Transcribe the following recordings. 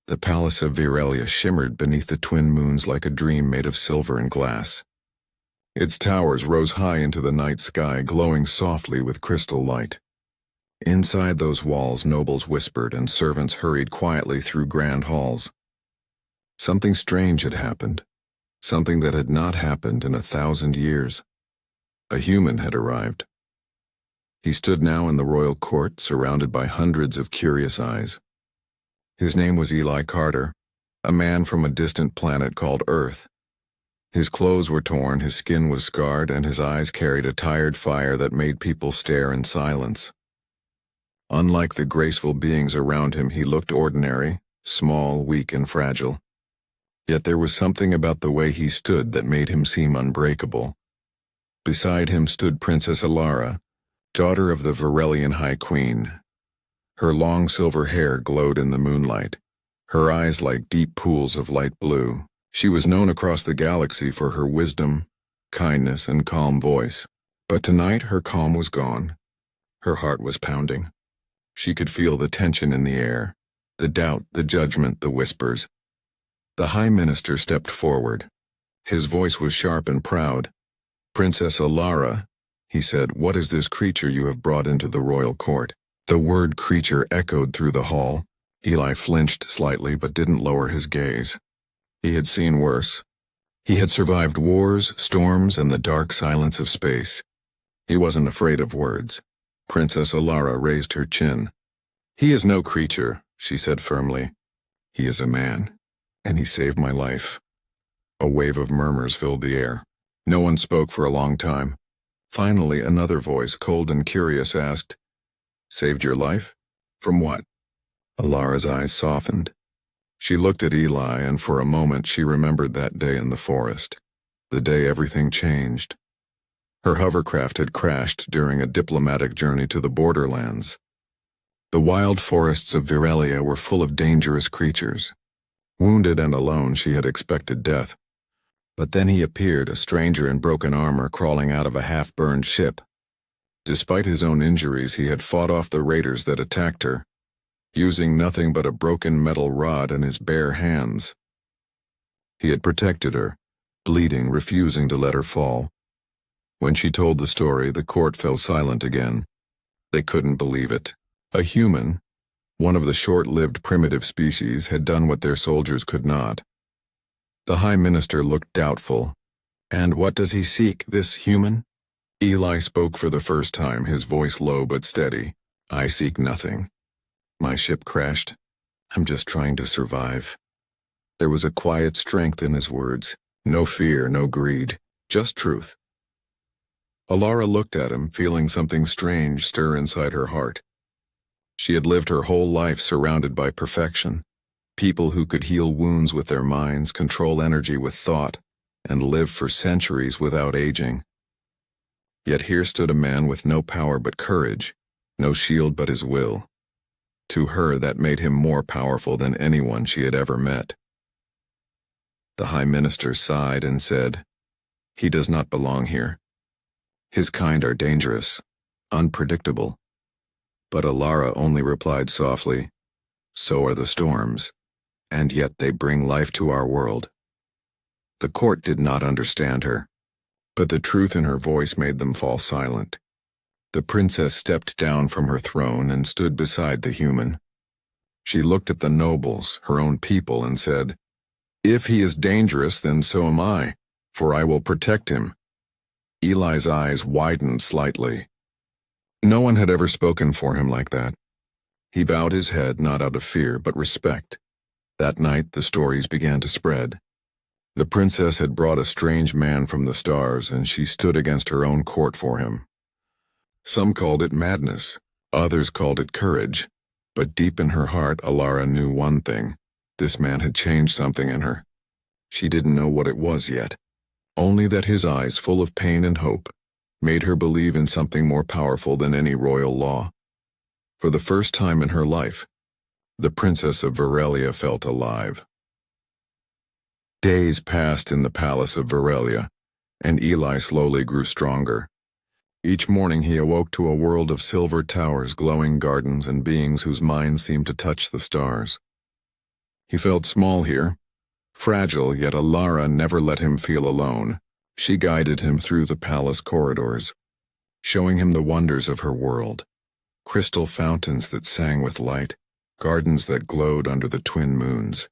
The palace of Virelia shimmered beneath the twin moons like a dream made of silver and glass. Its towers rose high into the night sky, glowing softly with crystal light. Inside those walls, nobles whispered and servants hurried quietly through grand halls. Something strange had happened, something that had not happened in 1,000 years. A human had arrived. He stood now in the royal court, surrounded by hundreds of curious eyes. His name was Eli Carter, a man from a distant planet called Earth. His clothes were torn, his skin was scarred, and his eyes carried a tired fire that made people stare in silence. Unlike the graceful beings around him, he looked ordinary, small, weak, and fragile. Yet there was something about the way he stood that made him seem unbreakable. Beside him stood Princess Alara, daughter of the Virelian High Queen. Her long silver hair glowed in the moonlight, her eyes like deep pools of light blue. She was known across the galaxy for her wisdom, kindness, and calm voice. But tonight her calm was gone. Her heart was pounding. She could feel the tension in the air, the doubt, the judgment, the whispers. The High Minister stepped forward. His voice was sharp and proud. "Princess Alara," he said, "what is this creature you have brought into the royal court?" The word creature echoed through the hall. Eli flinched slightly but didn't lower his gaze. He had seen worse. He had survived wars, storms, and the dark silence of space. He wasn't afraid of words. Princess Alara raised her chin. "He is no creature," she said firmly. "He is a man, and he saved my life." A wave of murmurs filled the air. No one spoke for a long time. Finally, another voice, cold and curious, asked, "Saved your life? From what?" Alara's eyes softened. She looked at Eli, and for a moment she remembered that day in the forest, the day everything changed. Her hovercraft had crashed during a diplomatic journey to the borderlands. The wild forests of Virelia were full of dangerous creatures. Wounded and alone, she had expected death. But then he appeared, a stranger in broken armor crawling out of a half-burned ship. Despite his own injuries, he had fought off the raiders that attacked her, using nothing but a broken metal rod in his bare hands. He had protected her, bleeding, refusing to let her fall. When she told the story, the court fell silent again. They couldn't believe it. A human, one of the short-lived primitive species, had done what their soldiers could not. The High Minister looked doubtful. "And what does he seek, this human?" Eli spoke for the first time, his voice low but steady. "I seek nothing. My ship crashed. I'm just trying to survive." There was a quiet strength in his words. No fear, no greed, just truth. Alara looked at him, feeling something strange stir inside her heart. She had lived her whole life surrounded by perfection, people who could heal wounds with their minds, control energy with thought, and live for centuries without aging. Yet here stood a man with no power but courage, no shield but his will. To her, that made him more powerful than anyone she had ever met. The High Minister sighed and said, "He does not belong here. His kind are dangerous, unpredictable." But Alara only replied softly, "So are the storms, and yet they bring life to our world." The court did not understand her, but the truth in her voice made them fall silent. The princess stepped down from her throne and stood beside the human. She looked at the nobles, her own people, and said, "If he is dangerous, then so am I, for I will protect him." Eli's eyes widened slightly. No one had ever spoken for him like that. He bowed his head, not out of fear, but respect. That night, the stories began to spread. The princess had brought a strange man from the stars, and she stood against her own court for him. Some called it madness, others called it courage, but deep in her heart, Alara knew one thing. This man had changed something in her. She didn't know what it was yet, only that his eyes, full of pain and hope, made her believe in something more powerful than any royal law. For the first time in her life, the Princess of Virelia felt alive. Days passed in the palace of Virelia, and Eli slowly grew stronger. Each morning he awoke to a world of silver towers, glowing gardens, and beings whose minds seemed to touch the stars. He felt small here, fragile, yet Alara never let him feel alone. She guided him through the palace corridors, showing him the wonders of her world. Crystal fountains that sang with light, gardens that glowed under the twin moons,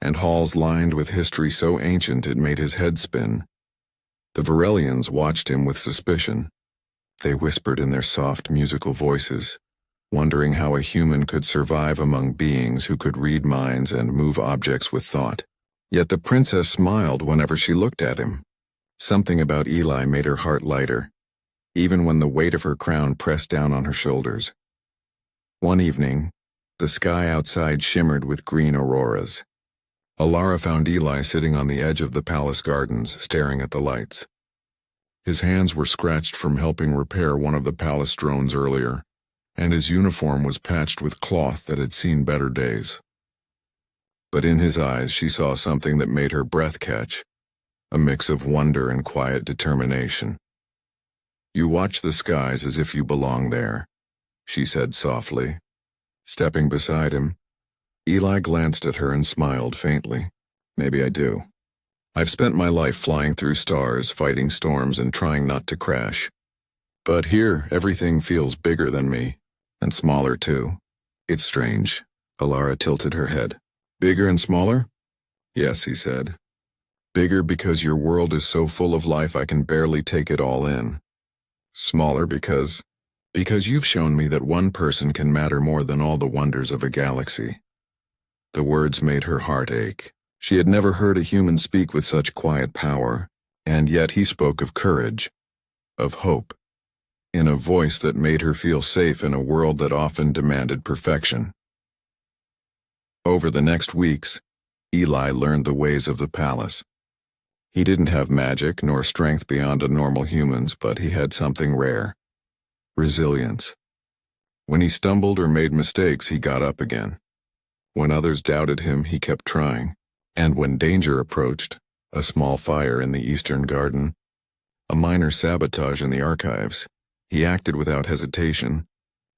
and halls lined with history so ancient it made his head spin. The Varelians watched him with suspicion. They whispered in their soft musical voices, wondering how a human could survive among beings who could read minds and move objects with thought. Yet the princess smiled whenever she looked at him. Something about Eli made her heart lighter, even when the weight of her crown pressed down on her shoulders. One evening, the sky outside shimmered with green auroras. Alara found Eli sitting on the edge of the palace gardens, staring at the lights. His hands were scratched from helping repair one of the palace drones earlier, and his uniform was patched with cloth that had seen better days. But in his eyes she saw something that made her breath catch, a mix of wonder and quiet determination. "You watch the skies as if you belong there," she said softly. Stepping beside him, Eli glanced at her and smiled faintly. "Maybe I do. I've spent my life flying through stars, fighting storms, and trying not to crash. But here, everything feels bigger than me, and smaller too. It's strange." Alara tilted her head. "Bigger and smaller?" "Yes," he said. "Bigger because your world is so full of life I can barely take it all in. Smaller because you've shown me that one person can matter more than all the wonders of a galaxy." The words made her heart ache. She had never heard a human speak with such quiet power, and yet he spoke of courage, of hope, in a voice that made her feel safe in a world that often demanded perfection. Over the next weeks, Eli learned the ways of the palace. He didn't have magic nor strength beyond a normal human's, but he had something rare: resilience. When he stumbled or made mistakes, he got up again. When others doubted him, he kept trying. And when danger approached, a small fire in the eastern garden, a minor sabotage in the archives, he acted without hesitation,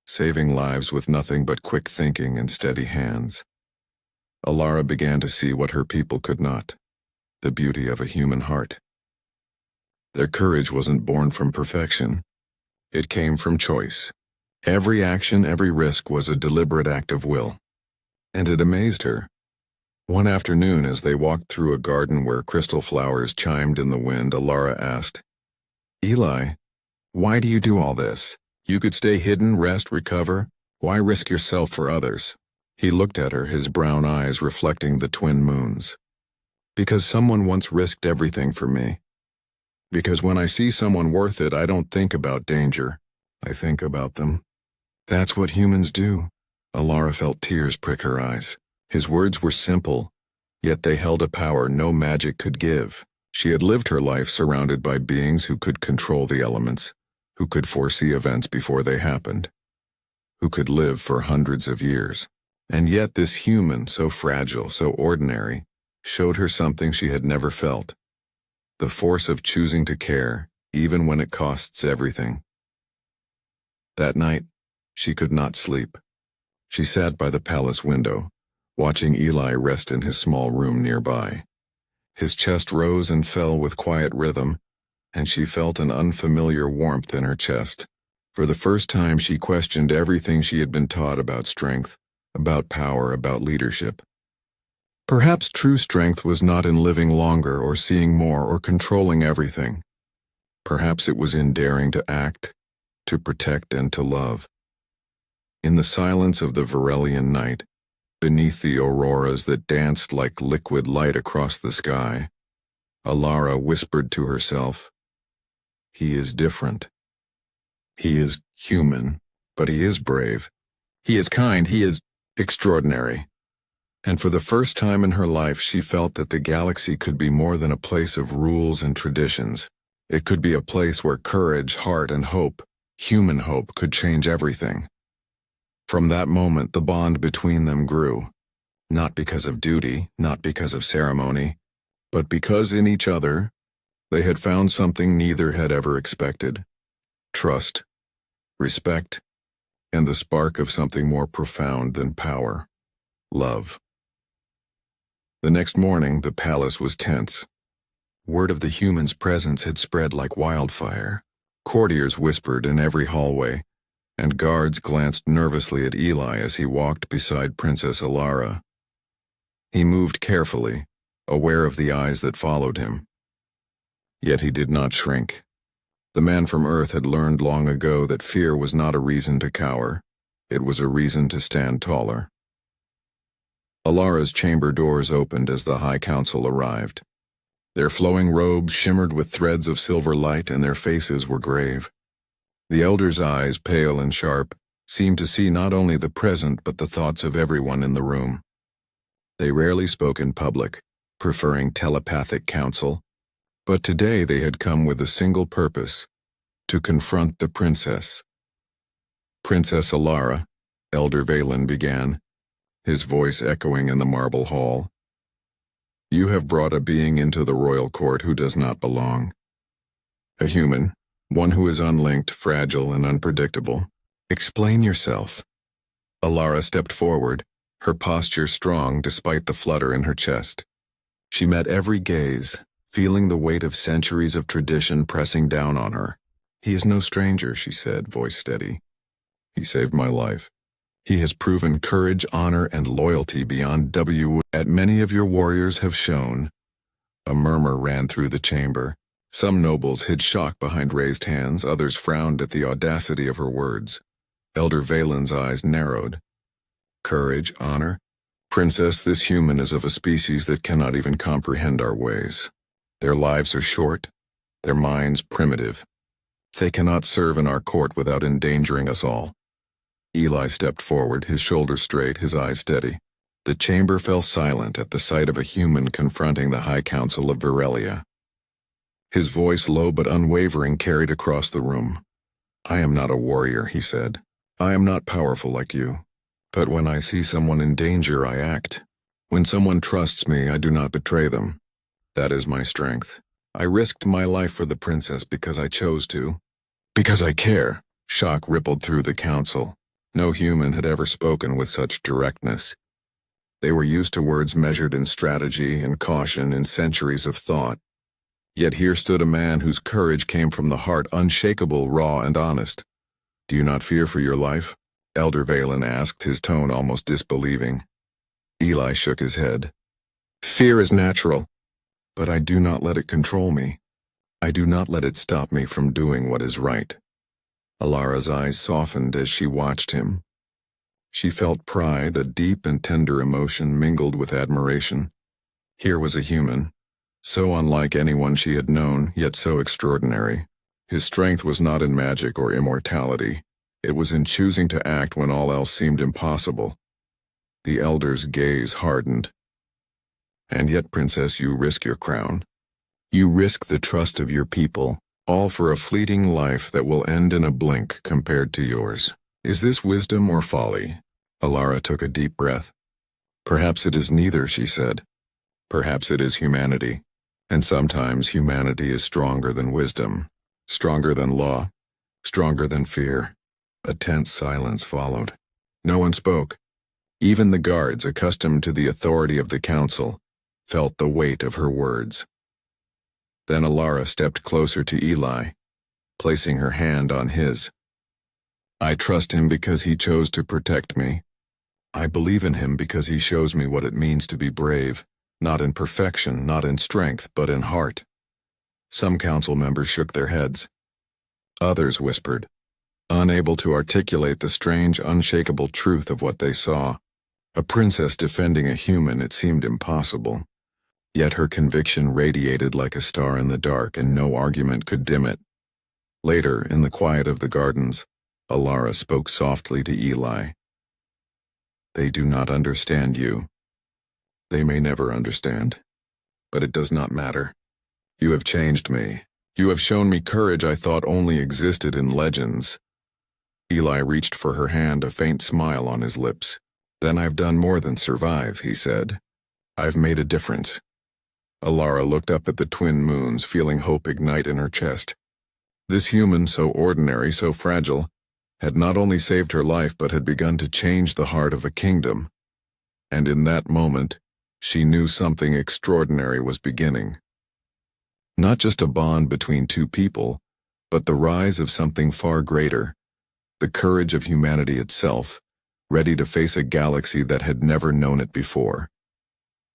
saving lives with nothing but quick thinking and steady hands. Alara began to see what her people could not: the beauty of a human heart. Their courage wasn't born from perfection. It came from choice. Every action, every risk was a deliberate act of will. And it amazed her. One afternoon, as they walked through a garden where crystal flowers chimed in the wind, Alara asked, "Eli, why do you do all this? You could stay hidden, rest, recover. Why risk yourself for others?" He looked at her, his brown eyes reflecting the twin moons. "Because someone once risked everything for me. Because when I see someone worth it, I don't think about danger. I think about them. That's what humans do." Alara felt tears prick her eyes. His words were simple, yet they held a power no magic could give. She had lived her life surrounded by beings who could control the elements, who could foresee events before they happened, who could live for hundreds of years. And yet this human, so fragile, so ordinary, showed her something she had never felt: the force of choosing to care, even when it costs everything. That night, she could not sleep. She sat by the palace window, watching Eli rest in his small room nearby. His chest rose and fell with quiet rhythm, and she felt an unfamiliar warmth in her chest. For the first time, she questioned everything she had been taught about strength, about power, about leadership. Perhaps true strength was not in living longer or seeing more or controlling everything. Perhaps it was in daring to act, to protect, and to love. In the silence of the Varelian night, beneath the auroras that danced like liquid light across the sky, Alara whispered to herself, "He is different. He is human, but he is brave. He is kind, he is extraordinary." And for the first time in her life, she felt that the galaxy could be more than a place of rules and traditions. It could be a place where courage, heart, and hope, human hope, could change everything. From that moment, the bond between them grew, not because of duty, not because of ceremony, but because in each other they had found something neither had ever expected: trust, respect, and the spark of something more profound than power: love. The next morning, the palace was tense. Word of the humans' presence had spread like wildfire. Courtiers whispered in every hallway, and guards glanced nervously at Eli as he walked beside Princess Alara. He moved carefully, aware of the eyes that followed him. Yet he did not shrink. The man from Earth had learned long ago that fear was not a reason to cower. It was a reason to stand taller. Alara's chamber doors opened as the High Council arrived. Their flowing robes shimmered with threads of silver light, and their faces were grave. The elders' eyes, pale and sharp, seemed to see not only the present but the thoughts of everyone in the room. They rarely spoke in public, preferring telepathic counsel, but today they had come with a single purpose: to confront the princess. "Princess Alara," Elder Valen began, his voice echoing in the marble hall. "You have brought a being into the royal court who does not belong. A human, one who is unlinked, fragile, and unpredictable. Explain yourself." Alara stepped forward, her posture strong despite the flutter in her chest. She met every gaze, feeling the weight of centuries of tradition pressing down on her. "He is no stranger," she said, voice steady. "He saved my life. He has proven courage, honor, and loyalty beyond many of your warriors have shown." A murmur ran through the chamber. Some nobles hid shock behind raised hands, others frowned at the audacity of her words. Elder Valen's eyes narrowed. "Courage, honor? Princess, this human is of a species that cannot even comprehend our ways. Their lives are short, their minds primitive. They cannot serve in our court without endangering us all." Eli stepped forward, his shoulders straight, his eyes steady. The chamber fell silent at the sight of a human confronting the High Council of Virelia. His voice, low but unwavering, carried across the room. "I am not a warrior," he said. "I am not powerful like you. But when I see someone in danger, I act. When someone trusts me, I do not betray them. That is my strength. I risked my life for the princess because I chose to. Because I care." Shock rippled through the council. No human had ever spoken with such directness. They were used to words measured in strategy and caution in centuries of thought. Yet here stood a man whose courage came from the heart, unshakable, raw, and honest. "Do you not fear for your life?" Elder Valen asked, his tone almost disbelieving. Eli shook his head. "Fear is natural, but I do not let it control me. I do not let it stop me from doing what is right." Alara's eyes softened as she watched him. She felt pride, a deep and tender emotion mingled with admiration. Here was a human, so unlike anyone she had known, yet so extraordinary. His strength was not in magic or immortality. It was in choosing to act when all else seemed impossible. The elder's gaze hardened. "And yet, Princess, you risk your crown. You risk the trust of your people, all for a fleeting life that will end in a blink compared to yours. Is this wisdom or folly?" Alara took a deep breath. "Perhaps it is neither," she said. "Perhaps it is humanity. And sometimes humanity is stronger than wisdom, stronger than law, stronger than fear." A tense silence followed. No one spoke. Even the guards, accustomed to the authority of the council, felt the weight of her words. Then Alara stepped closer to Eli, placing her hand on his. "I trust him because he chose to protect me. I believe in him because he shows me what it means to be brave, not in perfection, not in strength, but in heart." Some council members shook their heads. Others whispered, unable to articulate the strange, unshakable truth of what they saw. A princess defending a human, it seemed impossible. Yet her conviction radiated like a star in the dark, and no argument could dim it. Later, in the quiet of the gardens, Alara spoke softly to Eli. "They do not understand you. They may never understand. But it does not matter. You have changed me. You have shown me courage I thought only existed in legends." Eli reached for her hand, a faint smile on his lips. "Then I've done more than survive," he said. "I've made a difference." Alara looked up at the twin moons, feeling hope ignite in her chest. This human, so ordinary, so fragile, had not only saved her life but had begun to change the heart of a kingdom. And in that moment, She knew something extraordinary was beginning. Not just a bond between two people, but the rise of something far greater, the courage of humanity itself, ready to face a galaxy that had never known it before.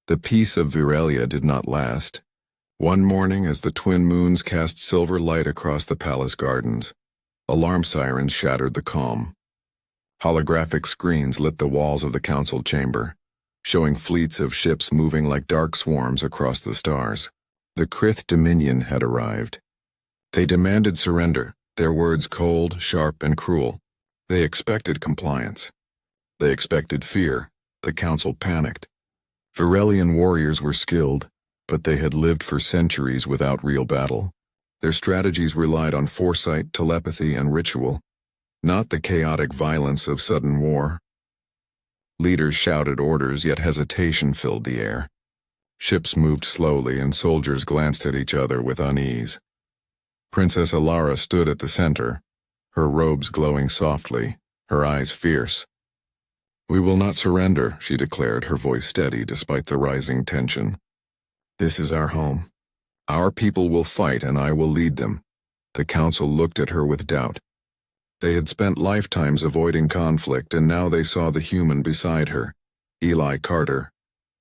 The peace of Viralia did not last. One morning, as the twin moons cast silver light across the palace gardens, alarm sirens shattered the calm. Holographic screens lit the walls of the council chamber, showing fleets of ships moving like dark swarms across the stars. The Krith Dominion had arrived. They demanded surrender, their words cold, sharp, and cruel. They expected compliance. They expected fear. The council panicked. Virelian warriors were skilled, but they had lived for centuries without real battle. Their strategies relied on foresight, telepathy, and ritual, not the chaotic violence of sudden war. Leaders shouted orders, yet hesitation filled the air. Ships moved slowly, and soldiers glanced at each other with unease. Princess Alara stood at the center, her robes glowing softly, her eyes fierce. "We will not surrender," she declared, her voice steady despite the rising tension. "This is our home. Our people will fight, and I will lead them." The council looked at her with doubt. They had spent lifetimes avoiding conflict, and now they saw the human beside her, Eli Carter,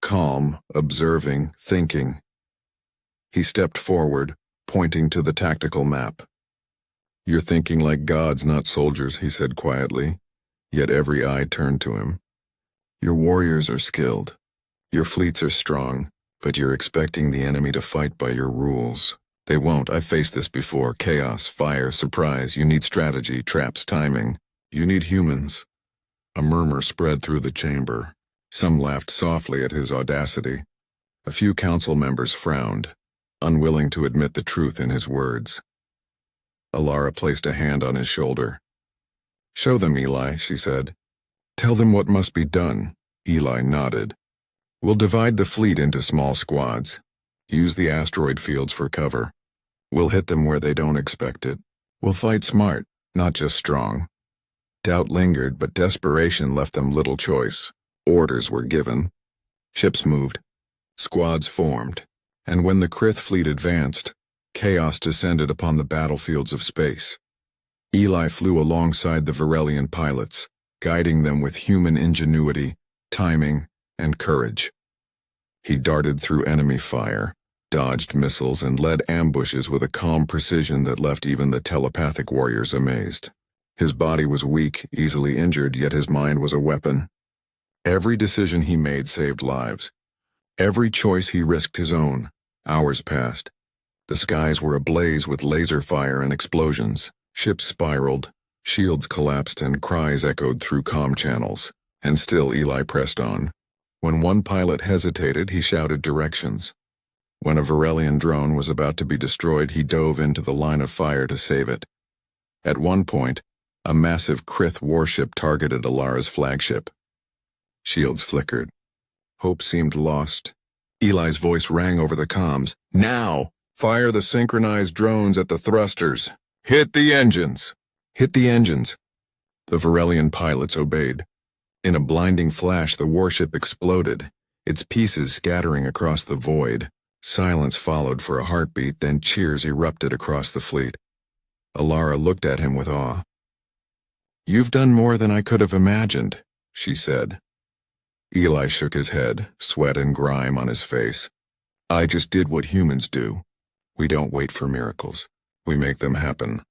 calm, observing, thinking. He stepped forward, pointing to the tactical map. "You're thinking like gods, not soldiers," he said quietly, yet every eye turned to him. "Your warriors are skilled. Your fleets are strong, but you're expecting the enemy to fight by your rules. They won't. I've faced this before. Chaos, fire, surprise. You need strategy, traps, timing. You need humans." A murmur spread through the chamber. Some laughed softly at his audacity. A few council members frowned, unwilling to admit the truth in his words. Alara placed a hand on his shoulder. "Show them, Eli," she said. "Tell them what must be done." Eli nodded. "We'll divide the fleet into small squads. Use the asteroid fields for cover. We'll hit them where they don't expect it. We'll fight smart, not just strong." Doubt lingered, but desperation left them little choice. Orders were given. Ships moved. Squads formed. And when the Krith fleet advanced, chaos descended upon the battlefields of space. Eli flew alongside the Virelian pilots, guiding them with human ingenuity, timing, and courage. He darted through enemy fire, dodged missiles, and led ambushes with a calm precision that left even the telepathic warriors amazed. His body was weak, easily injured, yet his mind was a weapon. Every decision he made saved lives. Every choice he risked his own. Hours passed. The skies were ablaze with laser fire and explosions. Ships spiraled, shields collapsed, and cries echoed through comm channels. And still Eli pressed on. When one pilot hesitated, he shouted directions. When a Virelian drone was about to be destroyed, he dove into the line of fire to save it. At one point, a massive Krith warship targeted Alara's flagship. Shields flickered. Hope seemed lost. Eli's voice rang over the comms. "Now! Fire the synchronized drones at the thrusters! Hit the engines!" "Hit the engines!" The Virelian pilots obeyed. In a blinding flash, the warship exploded, its pieces scattering across the void. Silence followed for a heartbeat, then cheers erupted across the fleet. Alara looked at him with awe. "You've done more than I could have imagined," she said. Eli shook his head, sweat and grime on his face. "I just did what humans do. We don't wait for miracles. We make them happen."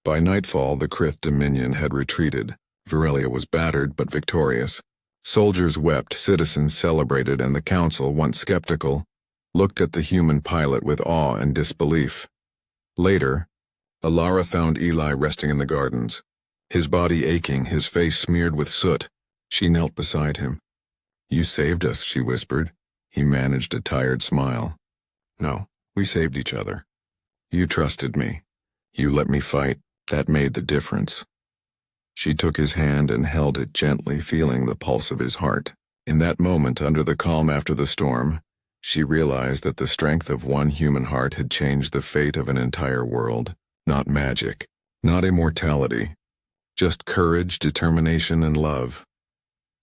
By nightfall, the Krith Dominion had retreated. Virelia was battered but victorious. Soldiers wept, citizens celebrated, and the council, once skeptical, looked at the human pilot with awe and disbelief. Later, Alara found Eli resting in the gardens, his body aching, his face smeared with soot. She knelt beside him. "You saved us," she whispered. He managed a tired smile. "No, we saved each other. You trusted me. You let me fight. That made the difference." She took his hand and held it gently, feeling the pulse of his heart. In that moment, under the calm after the storm, she realized that the strength of one human heart had changed the fate of an entire world. Not magic, not immortality, just courage, determination, and love.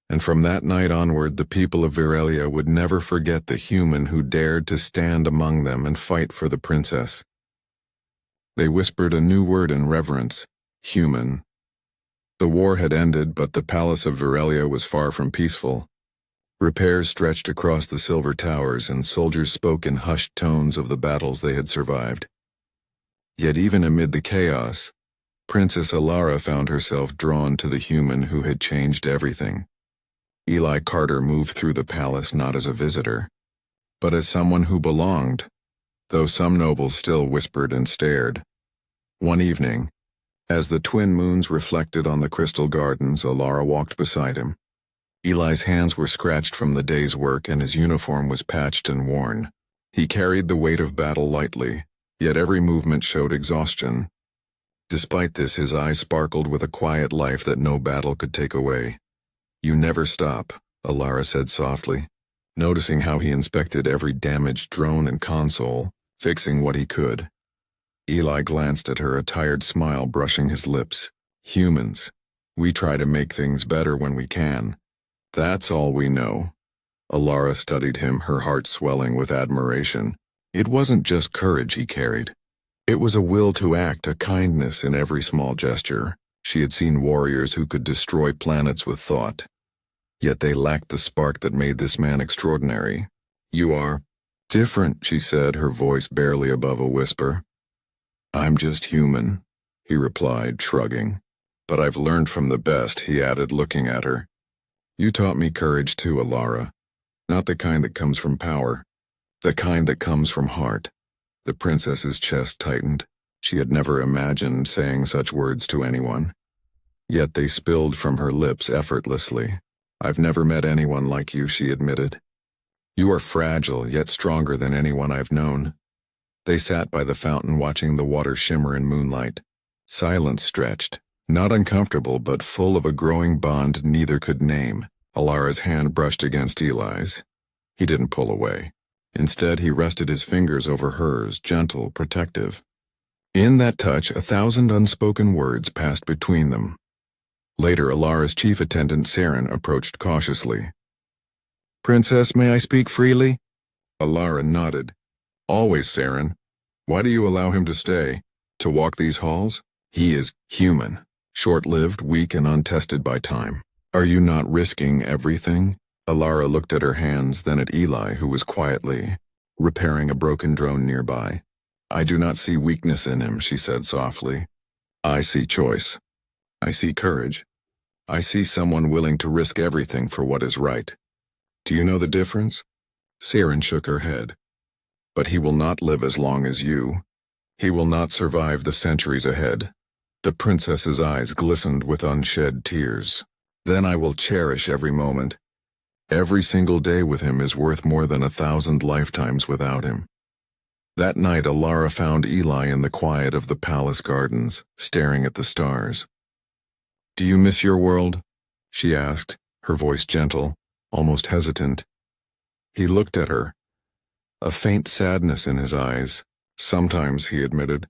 And from that night onward, the people of Virelia would never forget the human who dared to stand among them and fight for the princess. They whispered a new word in reverence: human. The war had ended, but the palace of Virelia was far from peaceful. Repairs stretched across the silver towers, and soldiers spoke in hushed tones of the battles they had survived. Yet even amid the chaos, Princess Alara found herself drawn to the human who had changed everything. Eli Carter moved through the palace not as a visitor, but as someone who belonged, though some nobles still whispered and stared. One evening, as the twin moons reflected on the crystal gardens, Alara walked beside him. Eli's hands were scratched from the day's work, and his uniform was patched and worn. He carried the weight of battle lightly, yet every movement showed exhaustion. Despite this, his eyes sparkled with a quiet life that no battle could take away. "You never stop," Alara said softly, noticing how he inspected every damaged drone and console, fixing what he could. Eli glanced at her, a tired smile brushing his lips. "Humans. We try to make things better when we can. That's all we know." Alara studied him, her heart swelling with admiration. It wasn't just courage he carried. It was a will to act, a kindness in every small gesture. She had seen warriors who could destroy planets with thought. Yet they lacked the spark that made this man extraordinary. "You are different," she said, her voice barely above a whisper. "I'm just human," he replied, shrugging. "But I've learned from the best," he added, looking at her. "You taught me courage too, Alara. Not the kind that comes from power. The kind that comes from heart." The princess's chest tightened. She had never imagined saying such words to anyone. Yet they spilled from her lips effortlessly. "I've never met anyone like you," she admitted. "You are fragile, yet stronger than anyone I've known." They sat by the fountain, watching the water shimmer in moonlight. Silence stretched, not uncomfortable, but full of a growing bond neither could name. Alara's hand brushed against Eli's. He didn't pull away. Instead, he rested his fingers over hers, gentle, protective. In that touch, 1,000 unspoken words passed between them. Later, Alara's chief attendant, Saren, approached cautiously. "Princess, may I speak freely?" Alara nodded. "Always, Saren. Why do you allow him to stay? To walk these halls? He is human, short-lived, weak, and untested by time. Are you not risking everything?" Alara looked at her hands, then at Eli, who was quietly repairing a broken drone nearby. "I do not see weakness in him," she said softly. "I see choice. I see courage. I see someone willing to risk everything for what is right. Do you know the difference?" Saren shook her head. "But he will not live as long as you. He will not survive the centuries ahead." The princess's eyes glistened with unshed tears. "Then I will cherish every moment. Every single day with him is worth more than 1,000 lifetimes without him." That night, Alara found Eli in the quiet of the palace gardens, staring at the stars. "Do you miss your world?" she asked, her voice gentle, almost hesitant. He looked at her, a faint sadness in his eyes. "Sometimes," he admitted.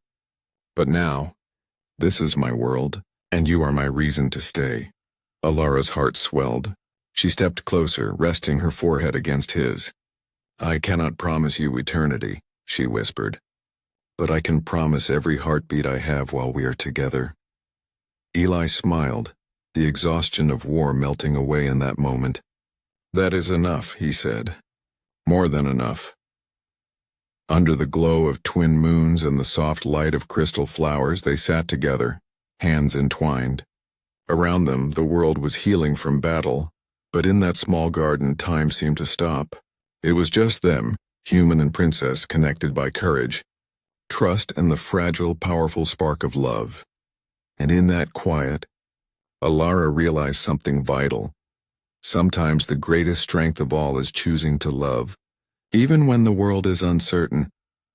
"But now, this is my world, and you are my reason to stay." Alara's heart swelled. She stepped closer, resting her forehead against his. "I cannot promise you eternity," she whispered. "But I can promise every heartbeat I have while we are together." Eli smiled, the exhaustion of war melting away in that moment. "That is enough," he said. "More than enough." Under the glow of twin moons and the soft light of crystal flowers, they sat together, hands entwined. Around them, the world was healing from battle, but in that small garden, time seemed to stop. It was just them, human and princess, connected by courage, trust, and the fragile, powerful spark of love. And in that quiet, Alara realized something vital. Sometimes the greatest strength of all is choosing to love, even when the world is uncertain,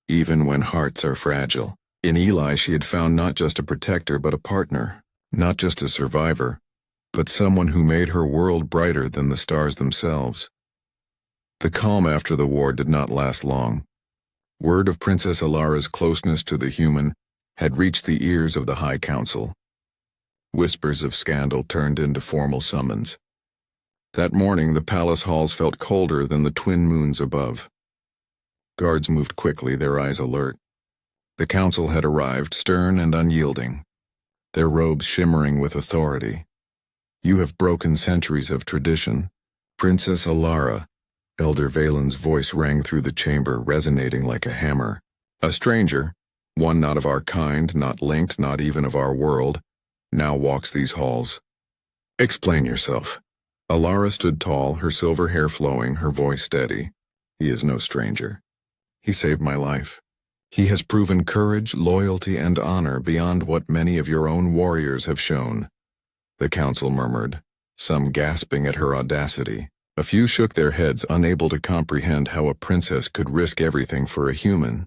even when hearts are fragile. In Eli, she had found not just a protector but a partner, not just a survivor, but someone who made her world brighter than the stars themselves. The calm after the war did not last long. Word of Princess Alara's closeness to the human had reached the ears of the High Council. Whispers of scandal turned into formal summons. That morning, the palace halls felt colder than the twin moons above. Guards moved quickly, their eyes alert. The council had arrived, stern and unyielding, their robes shimmering with authority. "You have broken centuries of tradition. Princess Alara," Elder Valen's voice rang through the chamber, resonating like a hammer. "A stranger, one not of our kind, not linked, not even of our world, now walks these halls. Explain yourself." Alara stood tall, her silver hair flowing, her voice steady. "He is no stranger. He saved my life. He has proven courage, loyalty, and honor beyond what many of your own warriors have shown." The council murmured, some gasping at her audacity. A few shook their heads, unable to comprehend how a princess could risk everything for a human.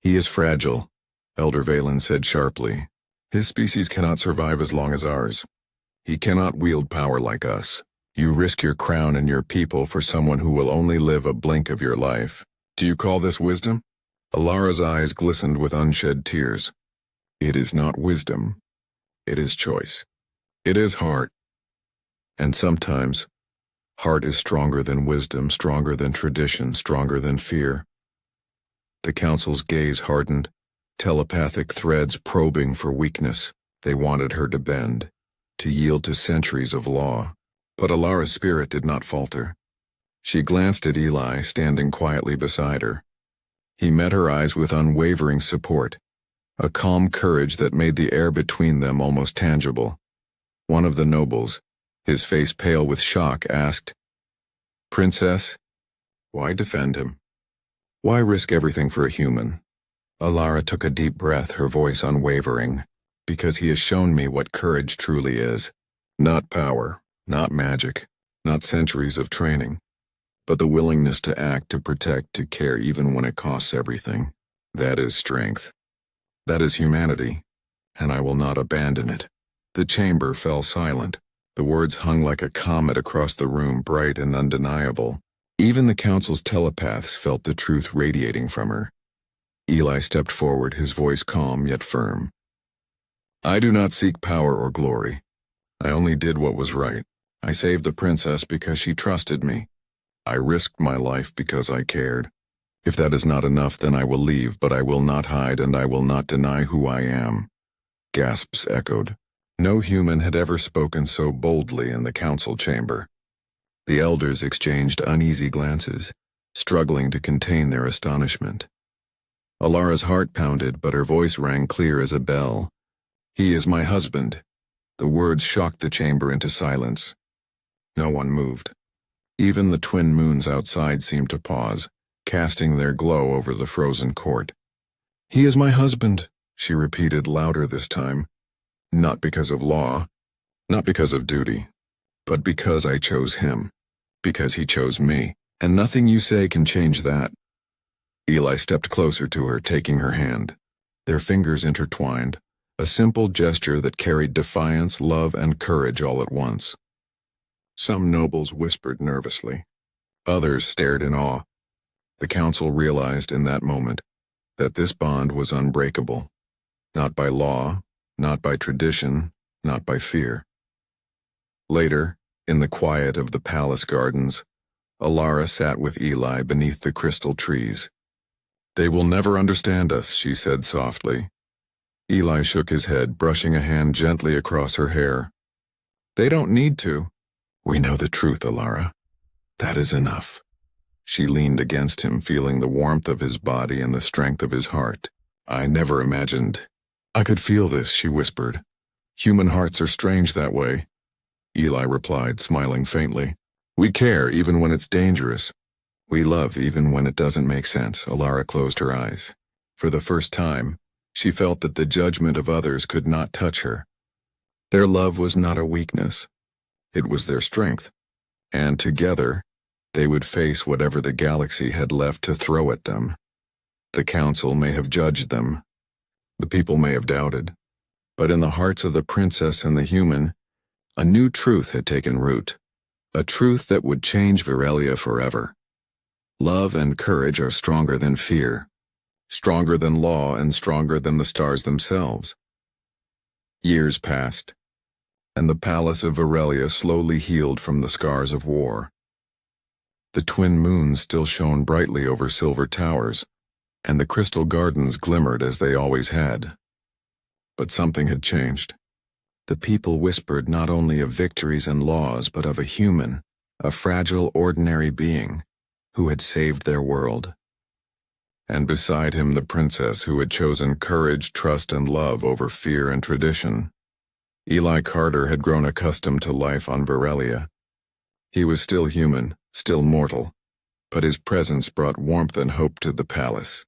"He is fragile," Elder Valen said sharply. "His species cannot survive as long as ours. He cannot wield power like us. You risk your crown and your people for someone who will only live a blink of your life. Do you call this wisdom?" Alara's eyes glistened with unshed tears. "It is not wisdom. It is choice. It is heart. And sometimes, heart is stronger than wisdom, stronger than tradition, stronger than fear." The council's gaze hardened, telepathic threads probing for weakness. They wanted her to bend, to yield to centuries of law. But Alara's spirit did not falter. She glanced at Eli, standing quietly beside her. He met her eyes with unwavering support, a calm courage that made the air between them almost tangible. One of the nobles, his face pale with shock, asked, "Princess, why defend him? Why risk everything for a human?" Alara took a deep breath, her voice unwavering. "Because he has shown me what courage truly is. Not power, not magic, not centuries of training, but the willingness to act, to protect, to care even when it costs everything. That is strength. That is humanity, and I will not abandon it." The chamber fell silent. The words hung like a comet across the room, bright and undeniable. Even the council's telepaths felt the truth radiating from her. Eli stepped forward, his voice calm yet firm. "I do not seek power or glory. I only did what was right. I saved the princess because she trusted me. I risked my life because I cared. If that is not enough, then I will leave, but I will not hide and I will not deny who I am." Gasps echoed. No human had ever spoken so boldly in the council chamber. The elders exchanged uneasy glances, struggling to contain their astonishment. Alara's heart pounded, but her voice rang clear as a bell. "He is my husband." The words shocked the chamber into silence. No one moved. Even the twin moons outside seemed to pause, casting their glow over the frozen court. "He is my husband," she repeated louder this time. "Not because of law, not because of duty, but because I chose him, because he chose me, and nothing you say can change that." Eli stepped closer to her, taking her hand. Their fingers intertwined, a simple gesture that carried defiance, love, and courage all at once. Some nobles whispered nervously. Others stared in awe. The council realized in that moment that this bond was unbreakable, not by law, not by tradition, not by fear. Later, in the quiet of the palace gardens, Alara sat with Eli beneath the crystal trees. "They will never understand us," she said softly. Eli shook his head, brushing a hand gently across her hair. "They don't need to. We know the truth, Alara. That is enough." She leaned against him, feeling the warmth of his body and the strength of his heart. "I never imagined I could feel this," she whispered. "Human hearts are strange that way." Eli replied, smiling faintly. "We care even when it's dangerous. We love even when it doesn't make sense." Alara closed her eyes. For the first time, she felt that the judgment of others could not touch her. Their love was not a weakness. It was their strength. And together, they would face whatever the galaxy had left to throw at them. The council may have judged them. The people may have doubted. But in the hearts of the princess and the human, a new truth had taken root. A truth that would change Virelia forever. Love and courage are stronger than fear. Stronger than law and stronger than the stars themselves. Years passed. and the palace of Virelia slowly healed from the scars of war. The twin moons still shone brightly over silver towers, and the crystal gardens glimmered as they always had. But something had changed. The people whispered not only of victories and laws, but of a human, a fragile, ordinary being, who had saved their world. And beside him the princess who had chosen courage, trust, and love over fear and tradition. Eli Carter had grown accustomed to life on Virelia. He was still human, still mortal, but his presence brought warmth and hope to the palace.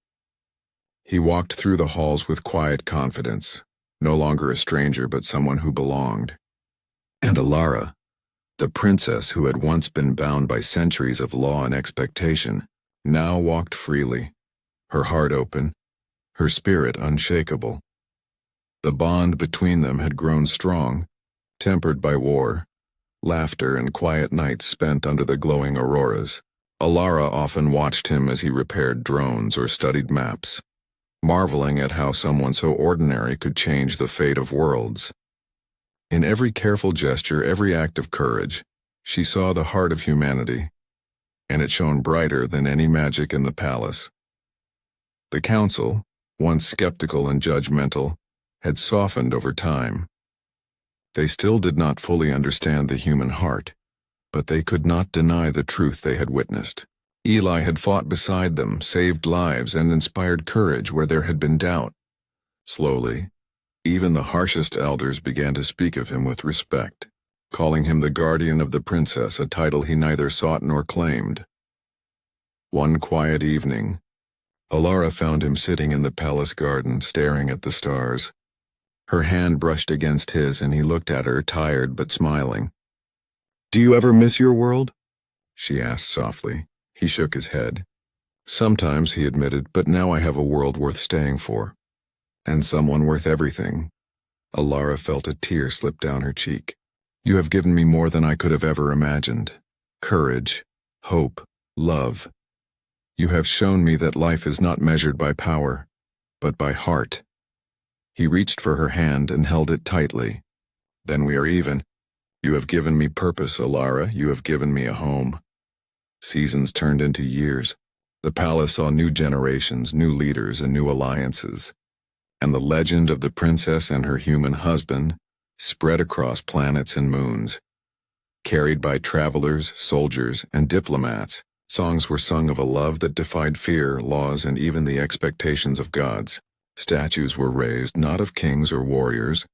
He walked through the halls with quiet confidence, no longer a stranger but someone who belonged. And Alara, the princess who had once been bound by centuries of law and expectation, now walked freely, her heart open, her spirit unshakable. The bond between them had grown strong, tempered by war, laughter, and quiet nights spent under the glowing auroras. Alara often watched him as he repaired drones or studied maps, marveling at how someone so ordinary could change the fate of worlds. In every careful gesture, every act of courage, she saw the heart of humanity, and it shone brighter than any magic in the palace. The council, once skeptical and judgmental, had softened over time. They still did not fully understand the human heart, but they could not deny the truth they had witnessed. Eli had fought beside them, saved lives, and inspired courage where there had been doubt. Slowly, even the harshest elders began to speak of him with respect, calling him the guardian of the princess, a title he neither sought nor claimed. One quiet evening, Alara found him sitting in the palace garden, staring at the stars. Her hand brushed against his, and he looked at her, tired but smiling. "Do you ever miss your world?" she asked softly. He shook his head. "Sometimes," he admitted, "but now I have a world worth staying for. And someone worth everything." Alara felt a tear slip down her cheek. "You have given me more than I could have ever imagined. Courage, hope, love. You have shown me that life is not measured by power, but by heart." He reached for her hand and held it tightly. "Then we are even. You have given me purpose, Alara. You have given me a home." Seasons turned into years. The palace saw new generations, new leaders, and new alliances. And the legend of the princess and her human husband spread across planets and moons. Carried by travelers, soldiers, and diplomats, songs were sung of a love that defied fear, laws, and even the expectations of gods. Statues were raised, not of kings or warriors,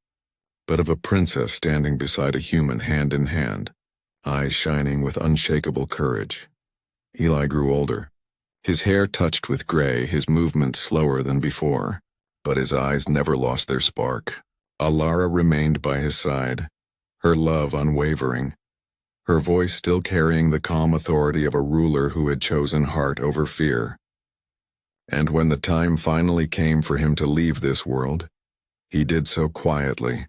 but of a princess standing beside a human hand in hand, eyes shining with unshakable courage. Eli grew older. His hair touched with gray, his movements slower than before, but his eyes never lost their spark. Alara remained by his side, her love unwavering, her voice still carrying the calm authority of a ruler who had chosen heart over fear. And when the time finally came for him to leave this world, he did so quietly,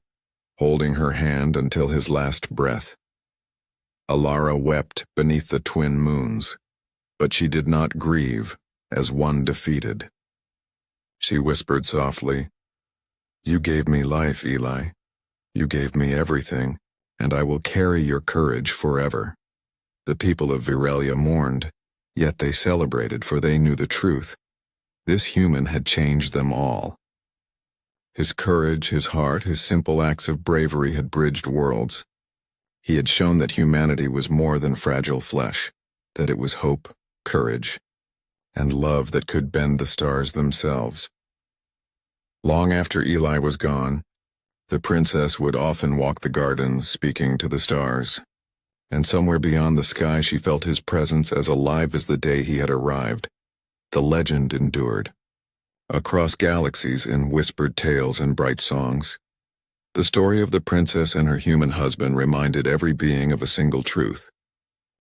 holding her hand until his last breath. Alara wept beneath the twin moons, but she did not grieve as one defeated. She whispered softly, "You gave me life, Eli. You gave me everything, and I will carry your courage forever." The people of Virelia mourned, yet they celebrated, for they knew the truth. This human had changed them all. His courage, his heart, his simple acts of bravery had bridged worlds. He had shown that humanity was more than fragile flesh, that it was hope, courage, and love that could bend the stars themselves. Long after Eli was gone, the princess would often walk the gardens, speaking to the stars. And somewhere beyond the sky she felt his presence as alive as the day he had arrived. The legend endured. Across galaxies, in whispered tales and bright songs, the story of the princess and her human husband reminded every being of a single truth.